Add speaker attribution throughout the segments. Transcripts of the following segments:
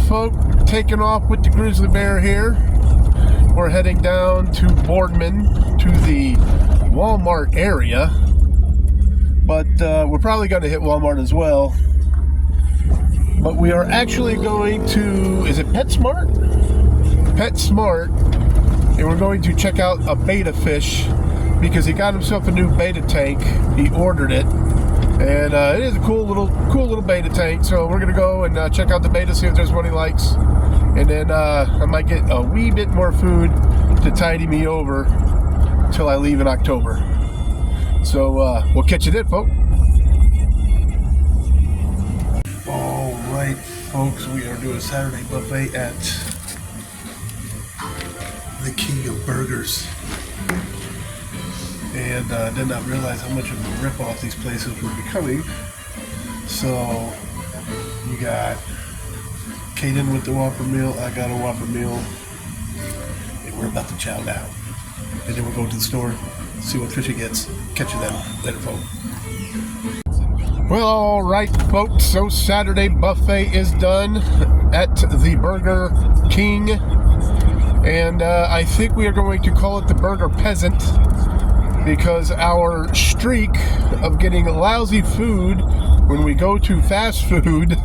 Speaker 1: folk, taking off with the grizzly bear here. We're heading down to Boardman to the Walmart area, but we're probably going to hit Walmart as well. But we are actually going to, is it PetSmart? PetSmart, and we're going to check out a betta fish because he got himself a new betta tank. He ordered it, and it is a cool little betta tank. So we're gonna go and check out the betta, see if there's one he likes, and then I might get a wee bit more food to tidy me over till I leave in October. So we'll catch you then, folks. All right, folks, we are doing a Saturday buffet at the King of Burgers, and did not realize how much of a rip-off these places were becoming. So you got Caden with the Whopper meal, I got a Whopper meal, and we're about to chow down. And then we'll go to the store, see what fish he gets. Catch you then. Later, folks. Well, all right, folks, so Saturday buffet is done at the Burger King. And I think we are going to call it the Burger Peasant because our streak of getting lousy food when we go to fast food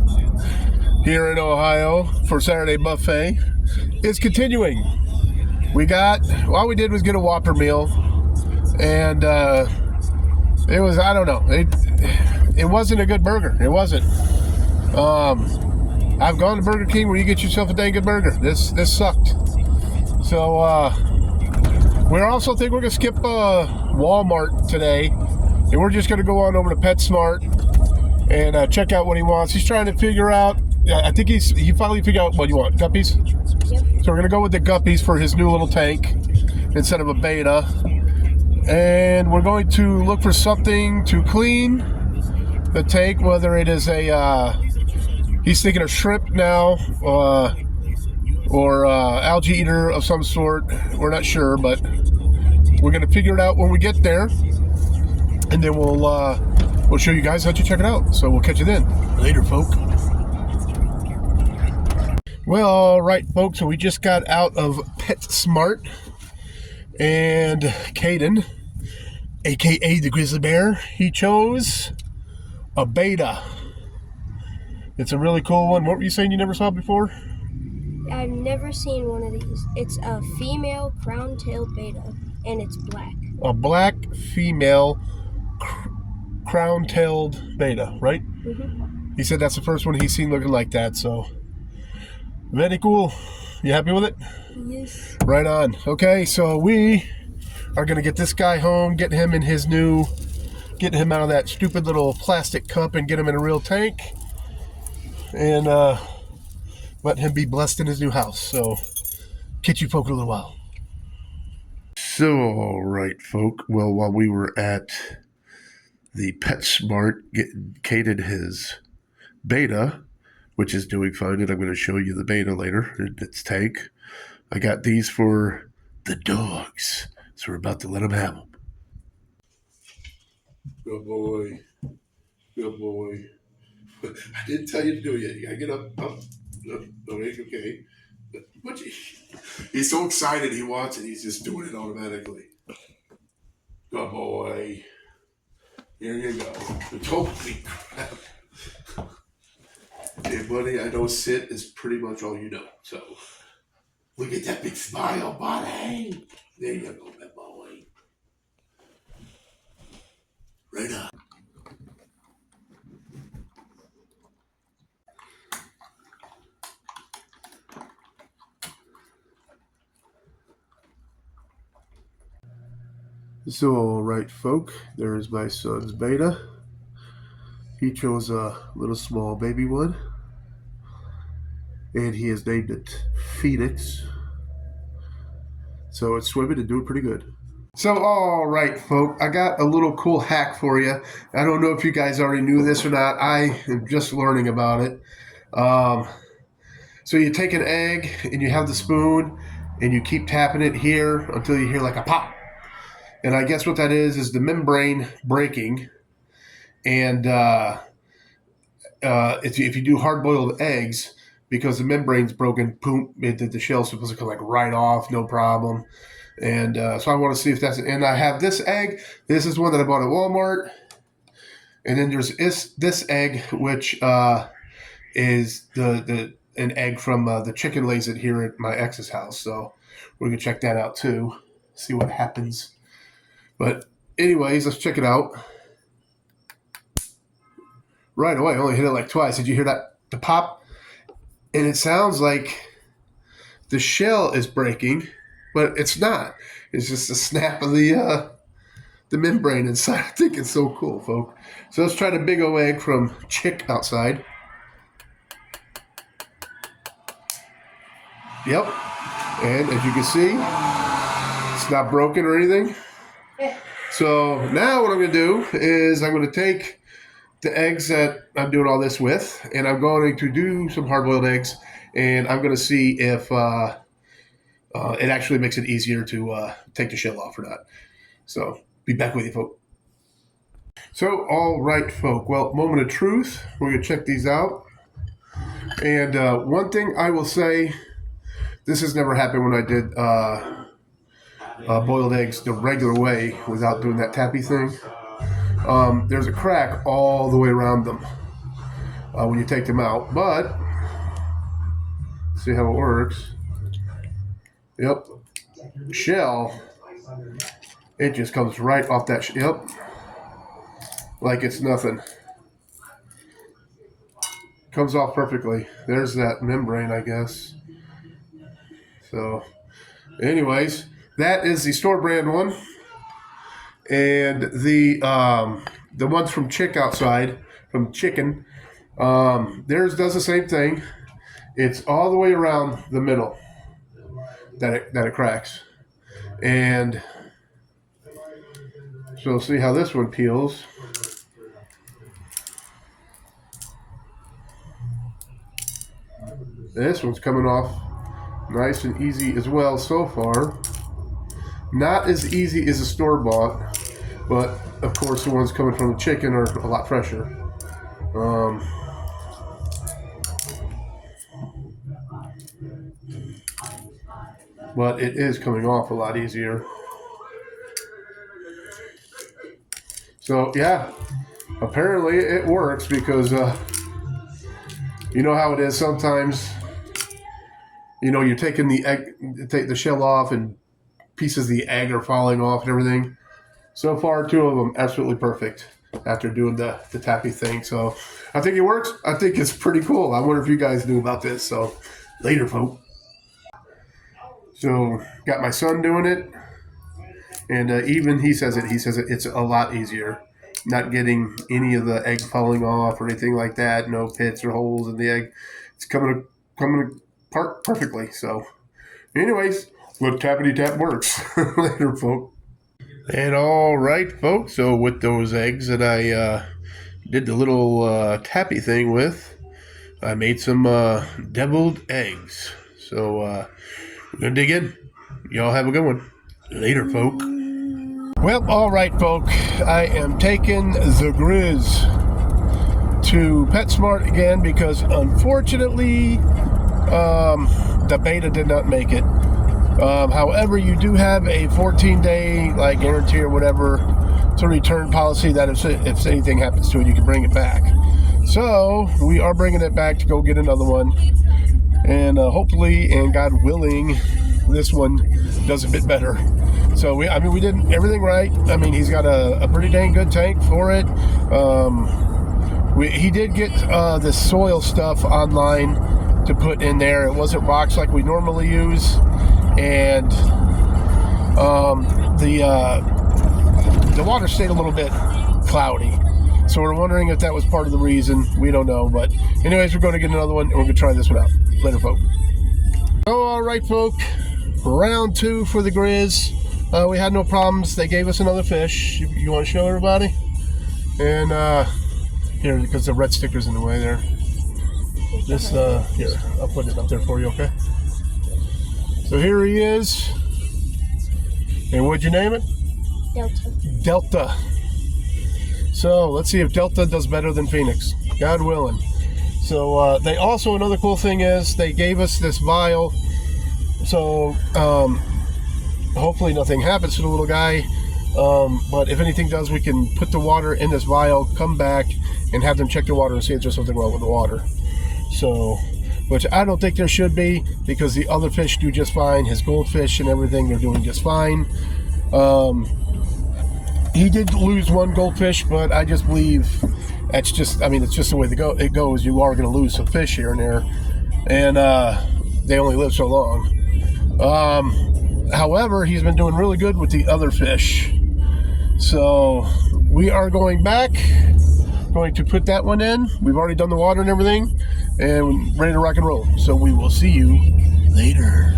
Speaker 1: here in Ohio for Saturday buffet is continuing. All we did was get a Whopper meal, and it was, I don't know, it wasn't a good burger. It wasn't. I've gone to Burger King where you get yourself a dang good burger. This sucked. So we also think we're going to skip Walmart today, and we're just going to go on over to PetSmart and check out what he wants. He's trying to figure out, I think he finally figured out what you want. Guppies? Yep. So we're going to go with the guppies for his new little tank instead of a betta. And we're going to look for something to clean the tank, whether it is he's thinking of shrimp now, or algae eater of some sort. We're not sure, but we're going to figure it out when we get there, and then we'll show you guys how to check it out. So we'll catch you then. Later, folk. Well, all right, folks, so we just got out of PetSmart, and Caden, aka the grizzly bear, he chose a betta. It's a really cool one. What were you saying you never saw before?
Speaker 2: I've never seen one of these. It's a female crown-tailed betta, and it's black. A
Speaker 1: black female crown-tailed betta, right?
Speaker 2: Mm-hmm.
Speaker 1: He said that's the first one he's seen looking like that, so very cool. You happy with it?
Speaker 2: Yes.
Speaker 1: Right on. Okay, so we are going to get this guy home, get him out of that stupid little plastic cup and get him in a real tank, and let him be blessed in his new house. So, catch you folk in a little while. So, all right, folk. Well, while we were at the PetSmart getting Caden his betta, which is doing fine, and I'm going to show you the betta later in its tank, I got these for the dogs. So we're about to let them have them. Good boy. Good boy. I didn't tell you to do it yet. You got to get up. Okay. But he's so excited he wants it. He's just doing it automatically. Good boy. Here you go. Holy crap. Hey, buddy, I know sit is pretty much all you know. So, look at that big smile, buddy. There you go, my boy. Right on. So, all right, folk, there's my son's betta. He chose a little small baby one, and he has named it Phoenix. So it's swimming and doing pretty good. So, all right, folk, I got a little cool hack for you. I don't know if you guys already knew this or not. I am just learning about it. So you take an egg and you have the spoon and you keep tapping it here until you hear like a pop. And I guess what that is the membrane breaking. And if you do hard-boiled eggs, because the membrane's broken. Boom! The shell's supposed to come like right off, no problem. And so I want to see if that's. And I have this egg. This is one that I bought at Walmart. And then there's this egg, which is an egg from the chicken lays it here at my ex's house. So we're gonna check that out too, see what happens. But anyways, let's check it out. Right away, I only hit it like twice. Did you hear that? The pop, and it sounds like the shell is breaking, but it's not. It's just a snap of the membrane inside. I think it's so cool, folks. So let's try the big O egg from Chick outside. Yep. And as you can see, it's not broken or anything. So now what I'm going to do is I'm going to take the eggs that I'm doing all this with, and I'm going to do some hard-boiled eggs, and I'm going to see if it actually makes it easier to take the shell off or not. So be back with you, folks. So, all right, folk. Well, moment of truth. We're going to check these out. And one thing I will say, this has never happened when I did boiled eggs the regular way without doing that tappy thing. There's a crack all the way around them when you take them out. But, see how it works. Yep. Shell, it just comes right off that. Yep. Like it's nothing. Comes off perfectly. There's that membrane, I guess. So, anyways, that is the store brand one, and the ones from Chick outside, from Chicken, theirs does the same thing. It's all the way around the middle that it cracks, and so see how this one peels. This one's coming off nice and easy as well so far. Not as easy as a store-bought, but of course the ones coming from the Chicken are a lot fresher. But it is coming off a lot easier. So yeah, apparently it works because you know how it is sometimes. You know, you're taking the egg, take the shell off, and pieces of the egg are falling off and everything. So far, 2 of them absolutely perfect after doing the tappy thing. So I think it works. I think it's pretty cool. I wonder if you guys knew about this. So later, folks. So got my son doing it, and even he says it. He says it's a lot easier. Not getting any of the egg falling off or anything like that. No pits or holes in the egg. It's coming apart perfectly. So, anyways, look, tappity tap works. Later, folks. And all right, folks. So with those eggs that I did the little tappy thing with, I made some deviled eggs. So we're gonna dig in. Y'all have a good one. Later, folk. Well, all right, folk. I am taking the Grizz to PetSmart again because unfortunately the beta did not make it. However, you do have a 14-day guarantee or whatever to return policy that if anything happens to it, you can bring it back. So we are bringing it back to go get another one, and hopefully, and God willing, this one does a bit better. So we did everything right. I mean, he's got a pretty dang good tank for it. He did get the soil stuff online to put in there. It wasn't rocks like we normally use, and the water stayed a little bit cloudy. So we're wondering if that was part of the reason. We don't know, but anyways, we're going to get another one and we're going to try this one out. Later, folk. Oh, all right, folk. Round 2 for the Grizz. We had no problems. They gave us another fish. You want to show everybody? And here, because the red sticker's in the way there. This here, I'll put it up there for you, okay? So here he is. And what'd you name it? Delta. So let's see if Delta does better than Phoenix. God willing. So they also, another cool thing is they gave us this vial. So hopefully nothing happens to the little guy. But if anything does, we can put the water in this vial, come back, and have them check the water and see if there's something wrong with the water. So, which I don't think there should be, because the other fish do just fine. His goldfish and everything, they're doing just fine. He did lose one goldfish, but I just believe that's just, I mean, it's just the way it goes. You are going to lose some fish here and there, and they only live so long. However, he's been doing really good with the other fish. So we are going to put that one in. We've already done the water and everything, and ready to rock and roll. So we will see you later.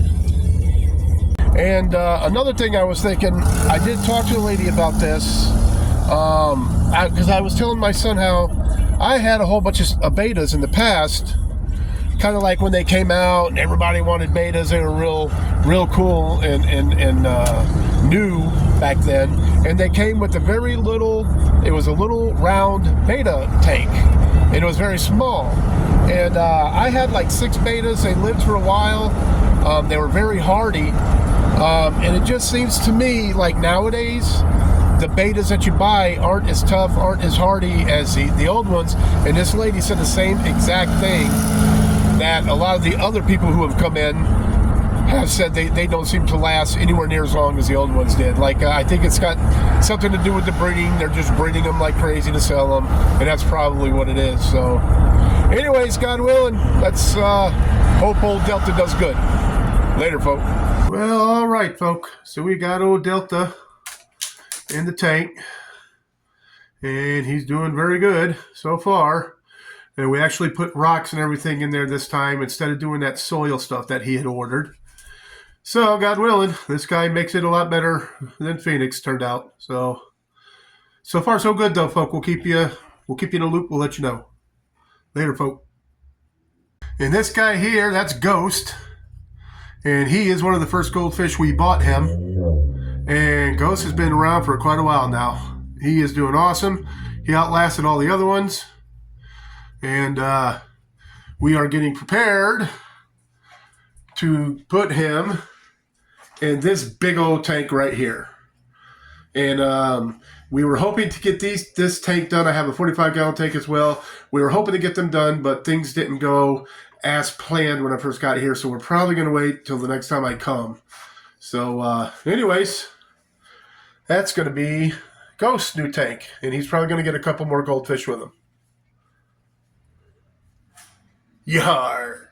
Speaker 1: And another thing I was thinking, I did talk to the lady about this, because I was telling my son how I had a whole bunch of betas in the past, kind of like when they came out and everybody wanted betas. They were real cool and new back then, and they came with a very little, it was a little round beta tank, and it was very small. And I had like 6 betas. They lived for a while. They were very hardy. And it just seems to me like nowadays the betas that you buy aren't as tough, aren't as hardy as the old ones. And this lady said the same exact thing, that a lot of the other people who have come in have said they don't seem to last anywhere near as long as the old ones did. Like I think it's got something to do with the breeding. They're just breeding them like crazy to sell them, and that's probably what it is. So anyways, God willing, let's hope old Delta does good. Later, folk. Well, all right, folk. So we got old Delta in the tank, and he's doing very good so far. And we actually put rocks and everything in there this time instead of doing that soil stuff that he had ordered. So, God willing, this guy makes it a lot better than Phoenix turned out. So far so good though, folk. We'll keep you in a loop. We'll let you know. Later, folk. And this guy here, that's Ghost. And he is one of the first goldfish we bought him. And Ghost has been around for quite a while now. He is doing awesome. He outlasted all the other ones. And we are getting prepared to put him in this big old tank right here. And we were hoping to get this tank done. I have a 45-gallon tank as well. We were hoping to get them done, but things didn't go as planned when I first got here. So we're probably going to wait till the next time I come. So anyways, that's going to be Ghost's new tank. And he's probably going to get a couple more goldfish with him. Yar.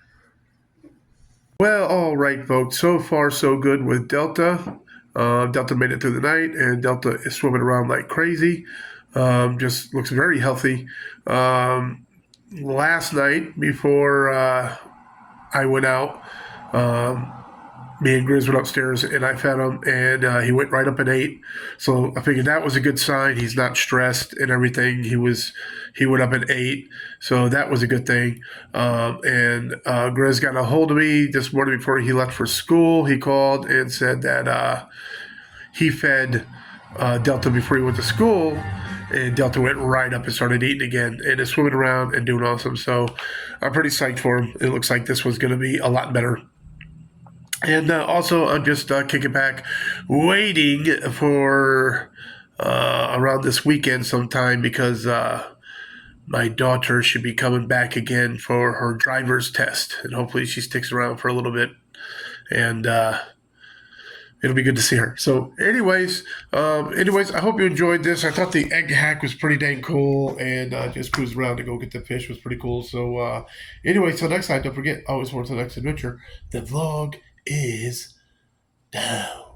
Speaker 1: Well, all right, folks. So far, so good with Delta. Delta made it through the night, and Delta is swimming around like crazy. Just looks very healthy. Last night, before I went out, me and Grizz went upstairs, and I fed him, and he went right up and ate. So I figured that was a good sign. He's not stressed and everything. He went up and ate, so that was a good thing. And Grizz got a hold of me this morning before he left for school. He called and said that he fed Delta before he went to school, and Delta went right up and started eating again and is swimming around and doing awesome. So I'm pretty psyched for him. It looks like this one's going to be a lot better. And also, I'm just kicking back, waiting for around this weekend sometime, because my daughter should be coming back again for her driver's test. And hopefully she sticks around for a little bit. And it'll be good to see her. So anyways, I hope you enjoyed this. I thought the egg hack was pretty dang cool, and just cruise around to go get the fish was pretty cool. So anyway, till next time, don't forget, always forward to the next adventure. The vlog is down.